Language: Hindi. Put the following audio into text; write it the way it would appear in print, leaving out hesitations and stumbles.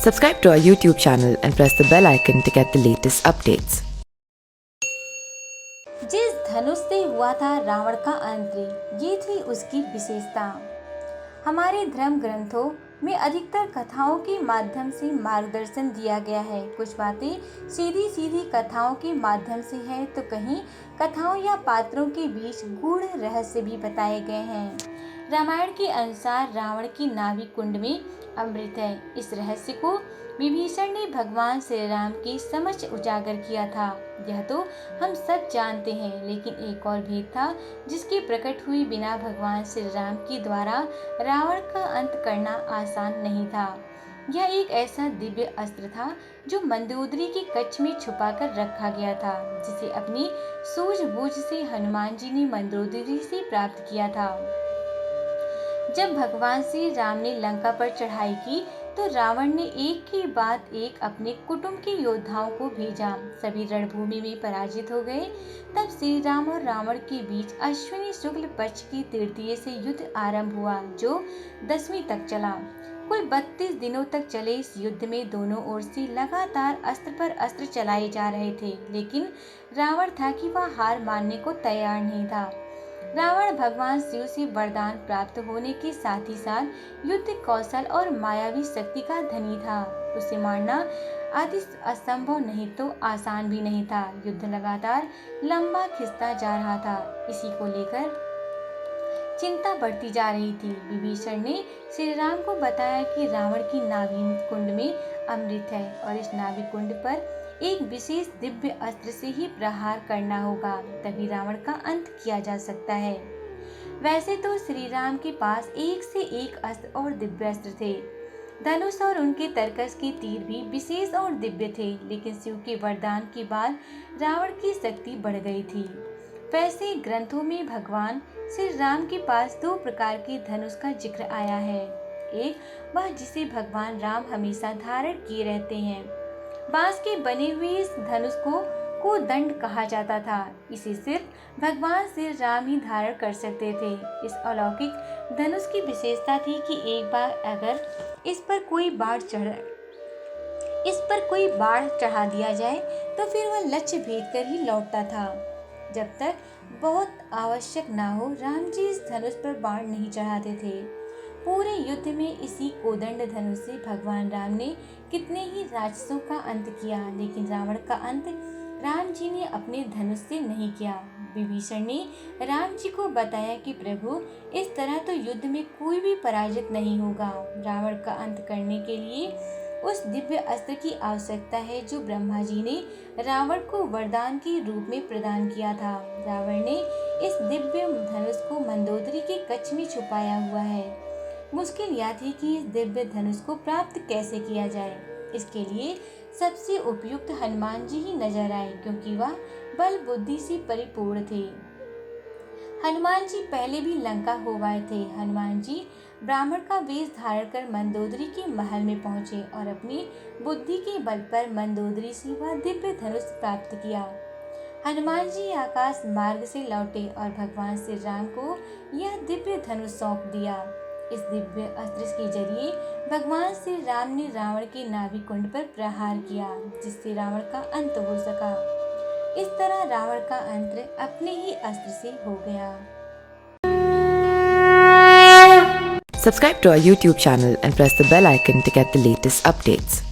Subscribe to our YouTube channel and press the bell icon to get the latest updates. जिस धनुष से हुआ था रावण का अंत, ये थी उसकी विशेषता। हमारे धर्म ग्रंथों में अधिकतर कथाओं के माध्यम से मार्गदर्शन दिया गया है। कुछ बातें सीधी सीधी कथाओं के माध्यम से है, तो कहीं कथाओं या पात्रों के बीच गूढ़ रहस्य भी बताए गए हैं। रामायण के अनुसार रावण की नाभि कुंड में अमृत है। इस रहस्य को विभीषण ने भगवान श्री राम की समक्ष उजागर किया था। यह तो हम सब जानते हैं, लेकिन एक और भेद था जिसकी प्रकट हुई बिना भगवान श्री राम के द्वारा रावण का अंत करना आसान नहीं था। यह एक ऐसा दिव्य अस्त्र था जो मंदोदरी के कच्छ में छुपाकर रखा गया था, जिसे अपनी सूझबूझ से हनुमान जी ने मंदोदरी से प्राप्त किया था। जब भगवान श्री राम ने लंका पर चढ़ाई की तो रावण ने एक के बाद एक अपने कुटुंब के योद्धाओं को भेजा। सभी रणभूमि में पराजित हो गए। तब श्री राम और रावण के बीच अश्विनी शुक्ल पक्ष की तृतीय से युद्ध आरंभ हुआ, जो 10वीं तक चला। कुल 32 दिनों तक चले इस युद्ध में दोनों ओर से लगातार अस्त्र पर अस्त्र चलाए जा रहे थे, लेकिन रावण था कि वह हार मानने को तैयार नहीं था। रावण भगवान शिव से वरदान प्राप्त होने के साथ ही साथ युद्ध कौशल और मायावी शक्ति का धनी था। उसे मारना आदि असंभव नहीं तो आसान भी नहीं था। युद्ध लगातार लंबा खिंचता जा रहा था। इसी को लेकर चिंता बढ़ती जा रही थी। विभीषण ने श्री राम को बताया कि रावण की नाभि कुंड में अमृत है और इस नाभि कुंड पर एक विशेष दिव्य अस्त्र से ही प्रहार करना होगा, तभी रावण का अंत किया जा सकता है। वैसे तो श्री राम के पास एक से एक अस्त्र और दिव्य अस्त्र थे। धनुष और उनके तरकस के तीर भी विशेष और दिव्य थे, लेकिन शिव के वरदान के बाद रावण की शक्ति बढ़ गई थी। वैसे ग्रंथों में भगवान श्री राम के पास 2 प्रकार के धनुष का जिक्र आया है। एक वह जिसे भगवान राम हमेशा धारण किए रहते हैं। बांस के बने हुए इस धनुष को दंड कहा जाता था। इसे सिर्फ भगवान श्री राम ही धारण कर सकते थे। इस अलौकिक धनुष की विशेषता थी कि एक बार अगर इस पर कोई बाढ़ चढ़ा दिया जाए तो फिर वह लक्ष्य भेद कर ही लौटता था। जब तक बहुत आवश्यक ना हो, राम जी इस धनुष पर बाण नहीं चढ़ाते थे। पूरे युद्ध में इसी कोदंड धनुष से भगवान राम ने कितने ही राक्षसों का अंत किया, लेकिन रावण का अंत राम जी ने अपने धनुष से नहीं किया। विभीषण ने राम जी को बताया कि प्रभु, इस तरह तो युद्ध में कोई भी पराजित नहीं होगा। रावण का अंत करने के लिए उस दिव्य अस्त्र की आवश्यकता है जो ब्रह्मा जी ने रावण को वरदान के रूप में प्रदान किया था। रावण ने इस दिव्य धनुष को मंदोदरी के कच्छ में छुपाया हुआ है। मुश्किल यह थी कि इस दिव्य धनुष को प्राप्त कैसे किया जाए। इसके लिए सबसे उपयुक्त हनुमान जी ही नजर आए, क्योंकि वह बल बुद्धि से परिपूर्ण थे। हनुमान जी पहले भी लंका हो आए थे। हनुमान जी ब्राह्मण का वेश धारण कर मंदोदरी के महल में पहुंचे और अपनी बुद्धि के बल पर मंदोदरी से वह दिव्य धनुष प्राप्त किया। हनुमान जी आकाश मार्ग से लौटे और भगवान श्री राम को यह दिव्य धनुष सौंप दिया। इस दिव्य अस्त्र के जरिए भगवान श्री राम ने रावण के नाभि कुंड पर प्रहार किया, जिससे रावण का अंत हो सका। इस तरह रावण का अंत अपने ही अस्त्र से हो गया। Subscribe to our YouTube channel and press the bell icon to get the latest updates.